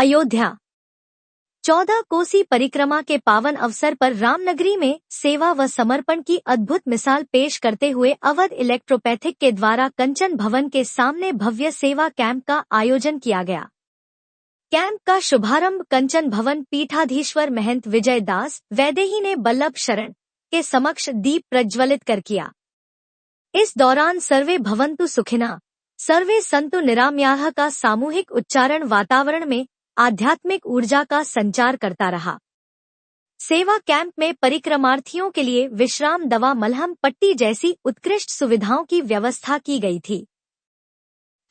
अयोध्या 14 कोसी परिक्रमा के पावन अवसर पर रामनगरी में सेवा व समर्पण की अद्भुत मिसाल पेश करते हुए अवध इलेक्ट्रोपैथिक के द्वारा कंचन भवन के सामने भव्य सेवा कैंप का आयोजन किया गया। कैंप का शुभारंभ कंचन भवन पीठाधीश्वर महंत विजय दास वैदेही ने बल्लभ शरण के समक्ष दीप प्रज्वलित कर किया। इस दौरान सर्वे भवन्तु सुखिनः सर्वे सन्तु निरामयाः का सामूहिक उच्चारण वातावरण में आध्यात्मिक ऊर्जा का संचार करता रहा। सेवा कैंप में परिक्रमार्थियों के लिए विश्राम दवा मलहम पट्टी जैसी उत्कृष्ट सुविधाओं की व्यवस्था की गई थी।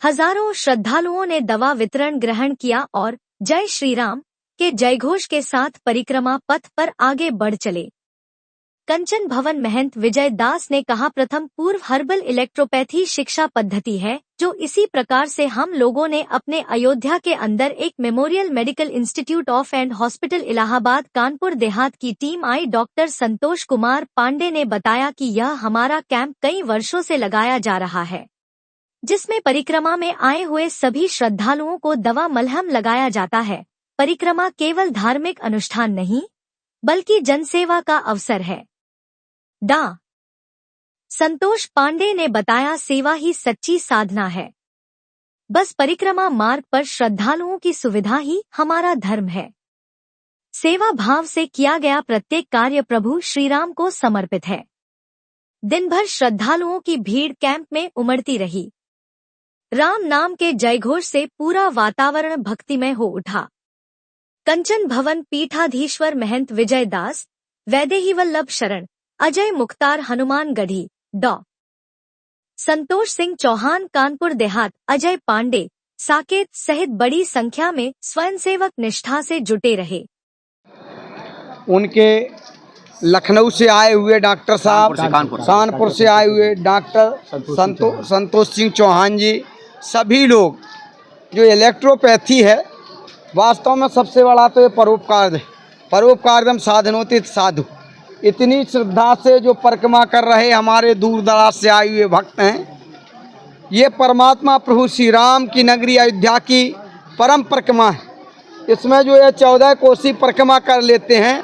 हजारों श्रद्धालुओं ने दवा वितरण ग्रहण किया और जय श्री राम के जयघोष के साथ परिक्रमा पथ पर आगे बढ़ चले। कंचन भवन महंत विजय दास ने कहा, प्रथम पूर्व हर्बल इलेक्ट्रोपैथी शिक्षा पद्धति है जो इसी प्रकार से हम लोगों ने अपने अयोध्या के अंदर एक memorial medical institute of and hospital Allahabad Kanpur Dehat की टीम आई। डॉक्टर संतोष कुमार पांडे ने बताया कि यह हमारा कैंप कई वर्षों से लगाया जा रहा है, जिसमें परिक्रमा में आए हुए सभी श्रद्धालुओं को दवा मलहम लगाया जाता है। परिक्रमा केवल धार्मिक अनुष्ठान नहीं बल्कि जनसेवा का अवसर है। डॉ. संतोष पांडे ने बताया, सेवा ही सच्ची साधना है। बस परिक्रमा मार्ग पर श्रद्धालुओं की सुविधा ही हमारा धर्म है। सेवा भाव से किया गया प्रत्येक कार्य प्रभु श्रीराम को समर्पित है। दिन भर श्रद्धालुओं की भीड़ कैंप में उमड़ती रही। राम नाम के जयघोष से पूरा वातावरण भक्तिमय हो उठा। कंचन भवन पीठाधीश्वर महंत विजय दास वैदेही वल्लभ शरण अजय मुख्तार हनुमानगढ़ी डॉ. संतोष सिंह चौहान कानपुर देहात अजय पांडे साकेत सहित बड़ी संख्या में स्वयंसेवक निष्ठा से जुटे रहे। उनके लखनऊ से आए हुए डॉक्टर साहब, कानपुर से आए हुए डॉक्टर संतोष सिंह चौहान जी, सभी लोग जो इलेक्ट्रोपैथी है वास्तव में सबसे बड़ा तो ये परोपकार है। परोपकारदम साधनोति साधु। इतनी श्रद्धा से जो परिक्रमा कर रहे हमारे दूर दराज से आए हुए भक्त हैं, ये परमात्मा प्रभु श्री राम की नगरी अयोध्या की परम परिक्रमा है। इसमें जो ये 14 कोसी परिक्रमा कर लेते हैं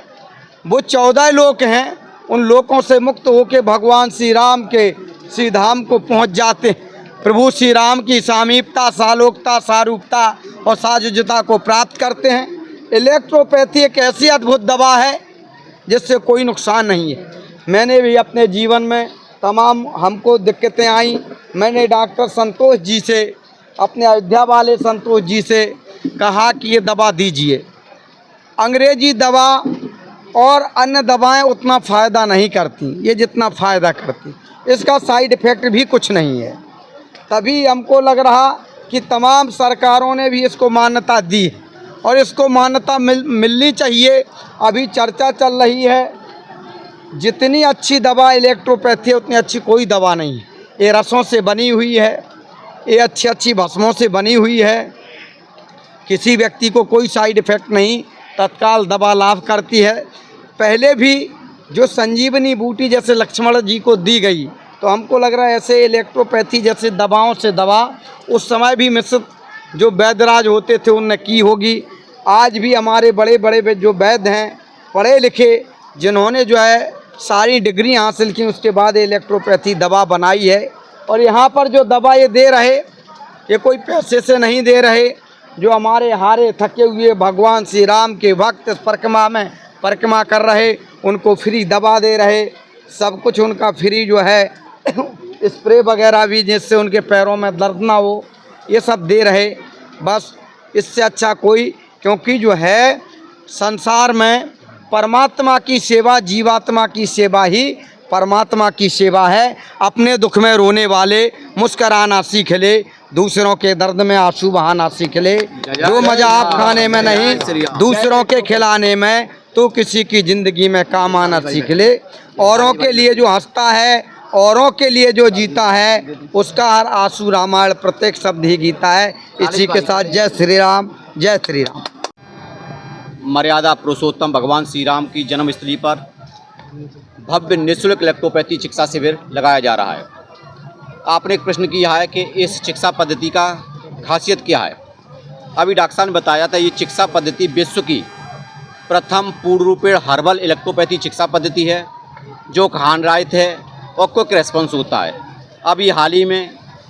वो 14 लोक हैं, उन लोकों से मुक्त होकर भगवान श्री राम के श्री धाम को पहुंच जाते हैं। प्रभु श्री राम की सामीप्यता, सालोकता, सारूपता और साजुजता को प्राप्त करते हैं। इलेक्ट्रोपैथी एक ऐसी अद्भुत दवा है जिससे कोई नुकसान नहीं है। मैंने भी अपने जीवन में तमाम हमको दिक्कतें आई, मैंने डॉक्टर संतोष जी से, अपने अयोध्या वाले संतोष जी से कहा कि ये दवा दीजिए। अंग्रेजी दवा और अन्य दवाएं उतना फ़ायदा नहीं करती, ये जितना फ़ायदा करती। इसका साइड इफ़ेक्ट भी कुछ नहीं है। तभी हमको लग रहा कि तमाम सरकारों ने भी इसको मान्यता दी है और इसको मान्यता मिलनी चाहिए। अभी चर्चा चल रही है, जितनी अच्छी दवा इलेक्ट्रोपैथी है उतनी अच्छी कोई दवा नहीं है। ये रसों से बनी हुई है, ये अच्छी अच्छी भस्मों से बनी हुई है, किसी व्यक्ति को कोई साइड इफ़ेक्ट नहीं, तत्काल दवा लाभ करती है। पहले भी जो संजीवनी बूटी जैसे लक्ष्मण जी को दी गई, तो हमको लग रहा है ऐसे इलेक्ट्रोपैथी जैसे दवाओं से दवा उस समय भी मिश्रित जो वैद्यराज होते थे उनने की होगी। आज भी हमारे बड़े बड़े जो वैद्य हैं, पढ़े लिखे, जिन्होंने जो है सारी डिग्री हासिल की, उसके बाद इलेक्ट्रोपैथी दवा बनाई है। और यहाँ पर जो दवा ये दे रहे, ये कोई पैसे से नहीं दे रहे। जो हमारे हारे थके हुए भगवान श्री राम के भक्त इस परिक्रमा में परिक्रमा कर रहे, उनको फ्री दवा दे रहे। सब कुछ उनका फ्री जो है स्प्रे वगैरह भी, जिससे उनके पैरों में दर्द ना हो, ये सब दे रहे। बस इससे अच्छा कोई, क्योंकि जो है संसार में परमात्मा की सेवा, जीवात्मा की सेवा ही परमात्मा की सेवा है। अपने दुख में रोने वाले मुस्कराना सीख ले, दूसरों के दर्द में आंसू बहाना सीख ले। जो मज़ा आप खाने में नहीं, दूसरों के खिलाने में, तो किसी की ज़िंदगी में काम आना सीख ले। औरों के लिए जो हंसता है, औरों के लिए जो जीता है, उसका हर आंसू रामायण प्रत्येक शब्द ही गीता है। इसी के साथ जय श्री राम, जय श्री राम। मर्यादा पुरुषोत्तम भगवान श्री राम की जन्मस्थली पर भव्य निःशुल्क इलेक्ट्रोपैथी चिकित्सा शिविर लगाया जा रहा है। आपने एक प्रश्न किया है कि इस चिकित्सा पद्धति का खासियत क्या है। अभी डॉक्टर साहब ने बताया था, ये चिकित्सा पद्धति विश्व की प्रथम पूर्ण रूपेण हर्बल इलेक्ट्रोपैथी चिकित्सा पद्धति है जो खानरायत है और क्विक रेस्पॉन्स होता है। अभी हाल ही में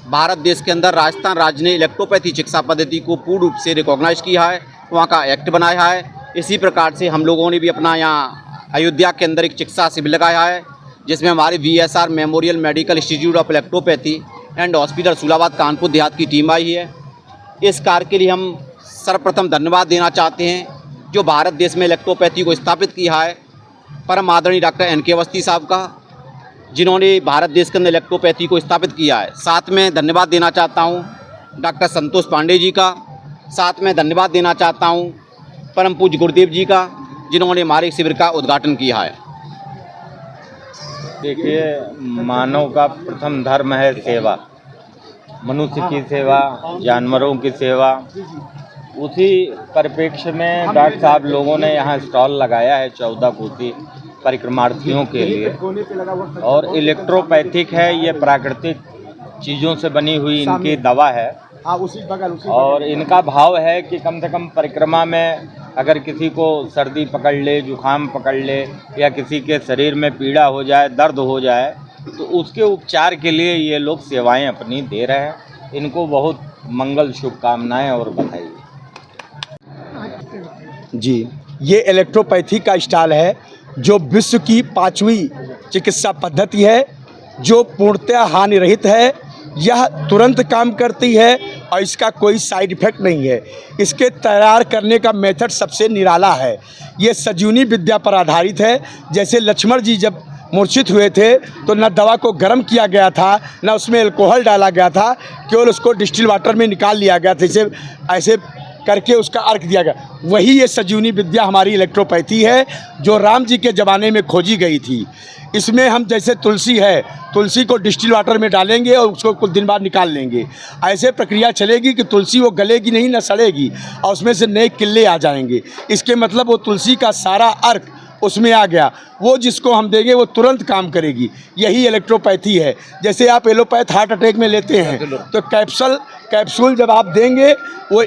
भारत देश के अंदर राजस्थान राज्य ने इलेक्ट्रोपैथी चिकित्सा पद्धति को पूर्ण रूप से रिकॉग्नाइज किया है, वहाँ का एक्ट बनाया है। इसी प्रकार से हम लोगों ने भी अपना यहाँ अयोध्या के अंदर एक चिकित्सा शिविर लगाया है जिसमें हमारी VSR memorial medical institute of electropathy and hospital Rasulabad Kanpur Dehat की टीम आई है। इस कार्य के लिए हम सर्वप्रथम धन्यवाद देना चाहते हैं जो भारत देश में इलेक्ट्रोपैथी को स्थापित किया है, परम आदरणीय डॉक्टर NK अवस्थी साहब का, जिन्होंने भारत देश के अंदर इलेक्ट्रोपैथी को स्थापित किया है। साथ में धन्यवाद देना चाहता हूँ डॉक्टर संतोष पांडे जी का, साथ में धन्यवाद देना चाहता हूँ परम पूज्य गुरुदेव जी का, जिन्होंने हमारे शिविर का उद्घाटन किया है। देखिए, मानव का प्रथम धर्म है सेवा, मनुष्य की सेवा, जानवरों की सेवा। उसी परिप्रेक्ष्य में डॉक्टर साहब लोगों ने यहाँ स्टॉल लगाया है 14 कोसी परिक्रमार्थियों के लिए। और इलेक्ट्रोपैथिक है, ये प्राकृतिक चीज़ों से बनी हुई इनकी दवा है। और इनका भाव है कि कम से कम परिक्रमा में अगर किसी को सर्दी पकड़ ले, जुकाम पकड़ ले या किसी के शरीर में पीड़ा हो जाए, दर्द हो जाए, तो उसके उपचार के लिए ये लोग सेवाएं अपनी दे रहे हैं। इनको बहुत मंगल शुभकामनाएं और बधाई। जी, ये इलेक्ट्रोपैथी का स्टाइल है जो विश्व की 5वीं चिकित्सा पद्धति है जो पूर्णतः हानि रहित है। यह तुरंत काम करती है और इसका कोई साइड इफ़ेक्ट नहीं है। इसके तैयार करने का मेथड सबसे निराला है। ये सजीवनी विद्या पर आधारित है। जैसे लक्ष्मण जी जब मूर्छित हुए थे तो न दवा को गर्म किया गया था, न उसमें अल्कोहल डाला गया था, केवल उसको डिस्टिल वाटर में निकाल लिया गया था। ऐसे करके उसका अर्घ दिया गया। वही ये सजीवनी विद्या हमारी इलेक्ट्रोपैथी है जो राम जी के ज़माने में खोजी गई थी। इसमें हम जैसे तुलसी है, तुलसी को डिस्टिल वाटर में डालेंगे और उसको कुछ दिन बाद निकाल लेंगे। ऐसे प्रक्रिया चलेगी कि तुलसी वो गलेगी नहीं, न सड़ेगी और उसमें से नए किले आ जाएंगे। इसके मतलब वो तुलसी का सारा अर्क उसमें आ गया। वो जिसको हम देंगे वो तुरंत काम करेगी। यही इलेक्ट्रोपैथी है। जैसे आप एलोपैथ हार्ट अटैक में लेते हैं तो कैप्सूल जब आप देंगे वो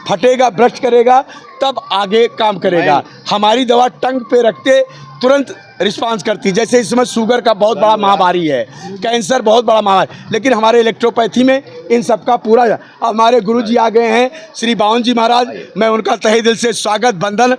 फटेगा, ब्रस्ट करेगा, तब आगे काम करेगा। हमारी दवा टंग पे रखते तुरंत रिस्पांस करती। जैसे इस समय शुगर का बहुत बड़ा महामारी है, कैंसर बहुत बड़ा महामारी, लेकिन हमारे इलेक्ट्रोपैथी में इन सब का पूरा। हमारे गुरुजी आ गए हैं श्री बावन जी महाराज, मैं उनका तहे दिल से स्वागत, वंदन